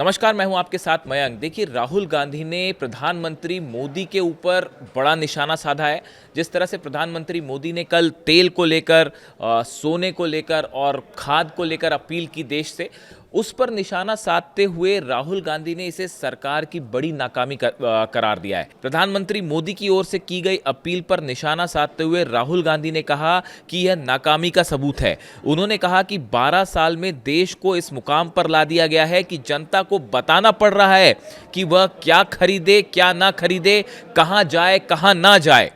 नमस्कार, मैं हूं आपके साथ मयंक। देखिए, राहुल गांधी ने प्रधानमंत्री मोदी के ऊपर बड़ा निशाना साधा है। जिस तरह से प्रधानमंत्री मोदी ने कल तेल को लेकर, सोने को लेकर और खाद को लेकर अपील की देश से, उस पर निशाना साधते हुए राहुल गांधी ने इसे सरकार की बड़ी नाकामी करार दिया है। प्रधानमंत्री मोदी की ओर से की गई अपील पर निशाना साधते हुए राहुल गांधी ने कहा कि यह नाकामी का सबूत है। उन्होंने कहा कि 12 साल में देश को इस मुकाम पर ला दिया गया है कि जनता को बताना पड़ रहा है कि वह क्या खरीदे, क्या ना खरीदे, कहां जाए, कहां ना जाए।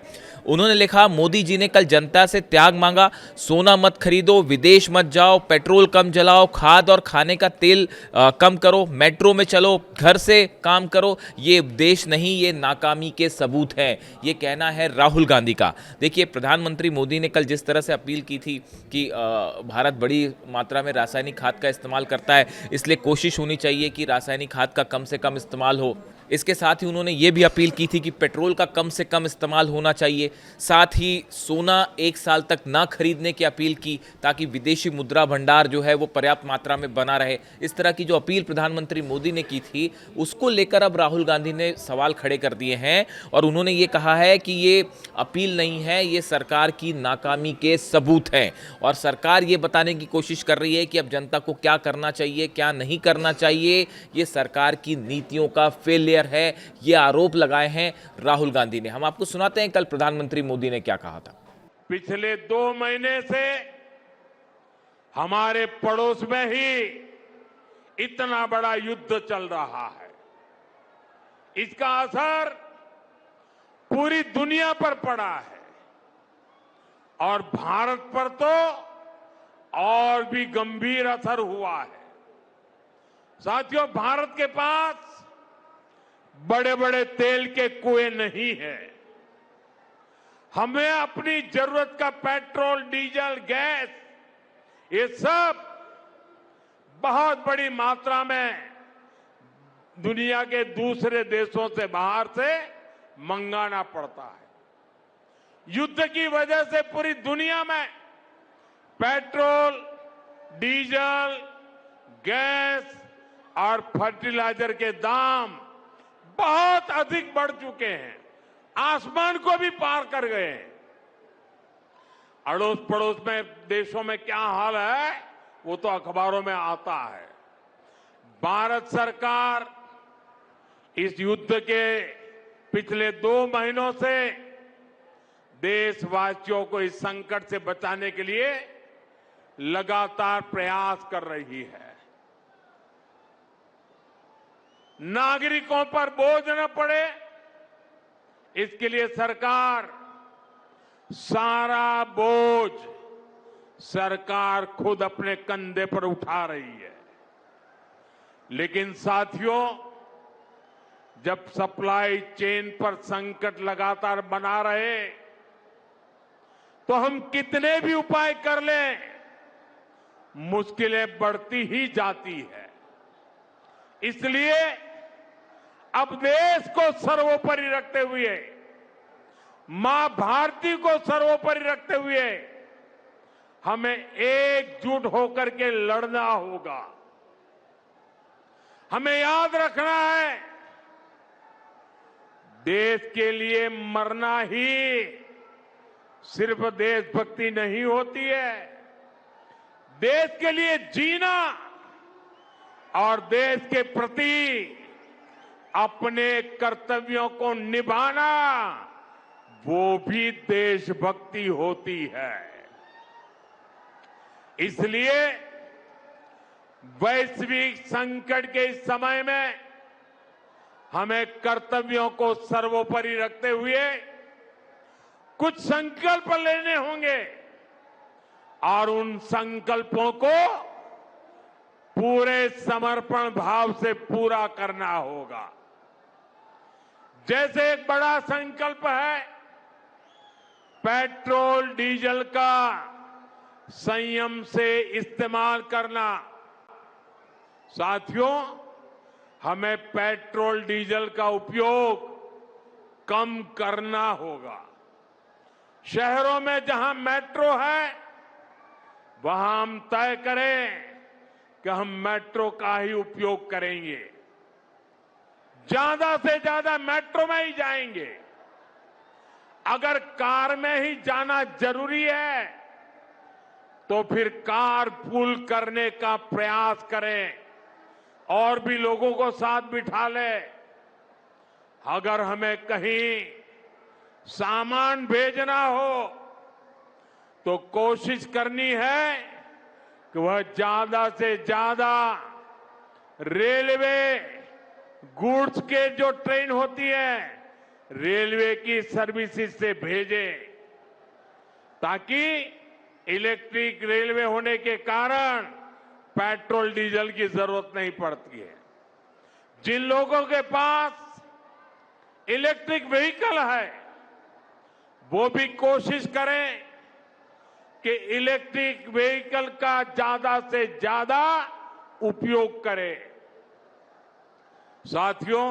उन्होंने लिखा, मोदी जी ने कल जनता से त्याग मांगा। सोना मत खरीदो, विदेश मत जाओ, पेट्रोल कम जलाओ, खाद और खाने का तेल कम करो, मेट्रो में चलो, घर से काम करो। ये देश नहीं, ये नाकामी के सबूत हैं। ये कहना है राहुल गांधी का। देखिए, प्रधानमंत्री मोदी ने कल जिस तरह से अपील की थी कि भारत बड़ी मात्रा में रासायनिक खाद का इस्तेमाल करता है, इसलिए कोशिश होनी चाहिए कि रासायनिक खाद का कम से कम इस्तेमाल हो। इसके साथ ही उन्होंने ये भी अपील की थी कि पेट्रोल का कम से कम इस्तेमाल होना चाहिए। साथ ही सोना 1 साल तक ना खरीदने की अपील की, ताकि विदेशी मुद्रा भंडार जो है वो पर्याप्त मात्रा में बना रहे। इस तरह की जो अपील प्रधानमंत्री मोदी ने की थी, उसको लेकर अब राहुल गांधी ने सवाल खड़े कर दिए हैं और उन्होंने ये कहा है कि ये अपील नहीं है, ये सरकार की नाकामी के सबूत हैं। और सरकार ये बताने की कोशिश कर रही है कि अब जनता को क्या करना चाहिए, क्या नहीं करना चाहिए। ये सरकार की नीतियों का फेलियर है। ये आरोप लगाए हैं राहुल गांधी ने। हम आपको सुनाते हैं कल प्रधानमंत्री मोदी ने क्या कहा था। पिछले 2 महीने से हमारे पड़ोस में ही इतना बड़ा युद्ध चल रहा है। इसका असर पूरी दुनिया पर पड़ा है और भारत पर तो और भी गंभीर असर हुआ है। साथियों, भारत के पास बड़े बड़े तेल के कुएं नहीं है। हमें अपनी जरूरत का पेट्रोल, डीजल, गैस, ये सब बहुत बड़ी मात्रा में दुनिया के दूसरे देशों से, बाहर से मंगाना पड़ता है। युद्ध की वजह से पूरी दुनिया में पेट्रोल, डीजल, गैस और फर्टिलाइजर के दाम बहुत अधिक बढ़ चुके हैं, आसमान को भी पार कर गए हैं। अड़ोस पड़ोस में देशों में क्या हाल है वो तो अखबारों में आता है। भारत सरकार इस युद्ध के पिछले 2 महीनों से देशवासियों को इस संकट से बचाने के लिए लगातार प्रयास कर रही है। नागरिकों पर बोझ न पड़े, इसके लिए सरकार सारा बोझ सरकार खुद अपने कंधे पर उठा रही है। लेकिन साथियों, जब सप्लाई चेन पर संकट लगातार बना रहे तो हम कितने भी उपाय कर लें, मुश्किलें बढ़ती ही जाती है। इसलिए अब देश को सर्वोपरि रखते हुए, मां भारती को सर्वोपरि रखते हुए हमें एकजुट होकर के लड़ना होगा। हमें याद रखना है, देश के लिए मरना ही सिर्फ देशभक्ति नहीं होती है। देश के लिए जीना और देश के प्रति अपने कर्तव्यों को निभाना, वो भी देशभक्ति होती है। इसलिए वैश्विक संकट के इस समय में हमें कर्तव्यों को सर्वोपरि रखते हुए कुछ संकल्प लेने होंगे और उन संकल्पों को पूरे समर्पण भाव से पूरा करना होगा। जैसे एक बड़ा संकल्प है पेट्रोल, डीजल का संयम से इस्तेमाल करना। साथियों, हमें पेट्रोल, डीजल का उपयोग कम करना होगा। शहरों में जहां मेट्रो है, वहां हम तय करें कि हम मेट्रो का ही उपयोग करेंगे। ज्यादा से ज्यादा मेट्रो में ही जाएंगे। अगर कार में ही जाना जरूरी है तो फिर कार पूल करने का प्रयास करें और भी लोगों को साथ बिठा ले। अगर हमें कहीं सामान भेजना हो तो कोशिश करनी है कि वह ज्यादा से ज्यादा रेलवे गुड्स के जो ट्रेन होती है रेलवे की सर्विसेज से भेजे, ताकि इलेक्ट्रिक रेलवे होने के कारण पेट्रोल डीजल की जरूरत नहीं पड़ती है। जिन लोगों के पास इलेक्ट्रिक व्हीकल है वो भी कोशिश करें कि इलेक्ट्रिक व्हीकल का ज्यादा से ज्यादा उपयोग करें। साथियों,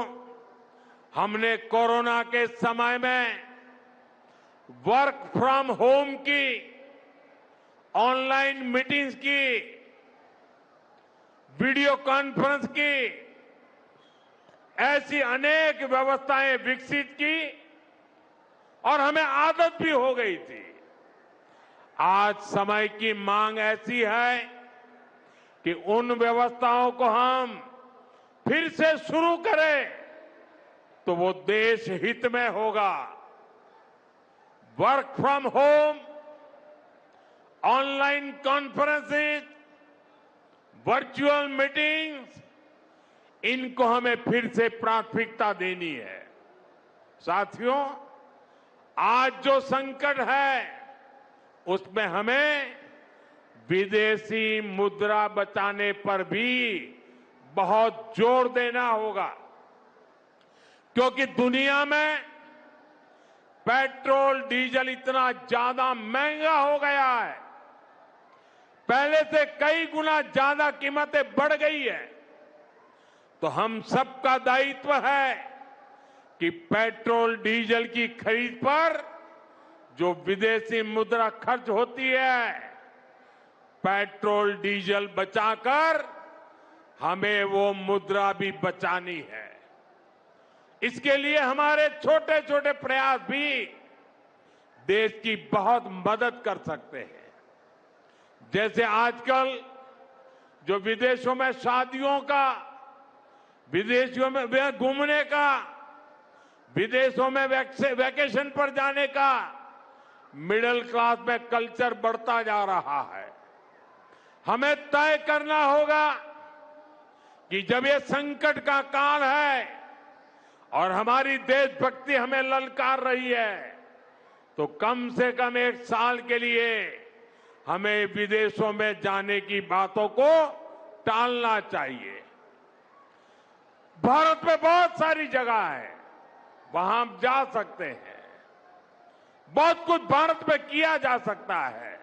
हमने कोरोना के समय में वर्क फ्रॉम होम की, ऑनलाइन मीटिंग्स की, वीडियो कॉन्फ्रेंस की, ऐसी अनेक व्यवस्थाएं विकसित की और हमें आदत भी हो गई थी। आज समय की मांग ऐसी है कि उन व्यवस्थाओं को हम फिर से शुरू करें तो वो देश हित में होगा। Work from home, online conferences, virtual meetings, इनको हमें फिर से प्राथमिकता देनी है। साथियों, आज जो संकट है उसमें हमें विदेशी मुद्रा बचाने पर भी बहुत जोर देना होगा, क्योंकि दुनिया में पेट्रोल डीजल इतना ज्यादा महंगा हो गया है, पहले से कई गुना ज्यादा कीमतें बढ़ गई है। तो हम सबका दायित्व है कि पेट्रोल डीजल की खरीद पर जो विदेशी मुद्रा खर्च होती है, पेट्रोल डीजल बचाकर हमें वो मुद्रा भी बचानी है। इसके लिए हमारे छोटे छोटे प्रयास भी देश की बहुत मदद कर सकते हैं। जैसे आजकल जो विदेशों में शादियों का, विदेशों में घूमने का, विदेशों में वैकेशन पर जाने का मिडिल क्लास में कल्चर बढ़ता जा रहा है। हमें तय करना होगा कि जब ये संकट का काल है और हमारी देशभक्ति हमें ललकार रही है, तो कम से कम 1 साल के लिए हमें विदेशों में जाने की बातों को टालना चाहिए। भारत में बहुत सारी जगह है, वहां हम जा सकते हैं। बहुत कुछ भारत में किया जा सकता है।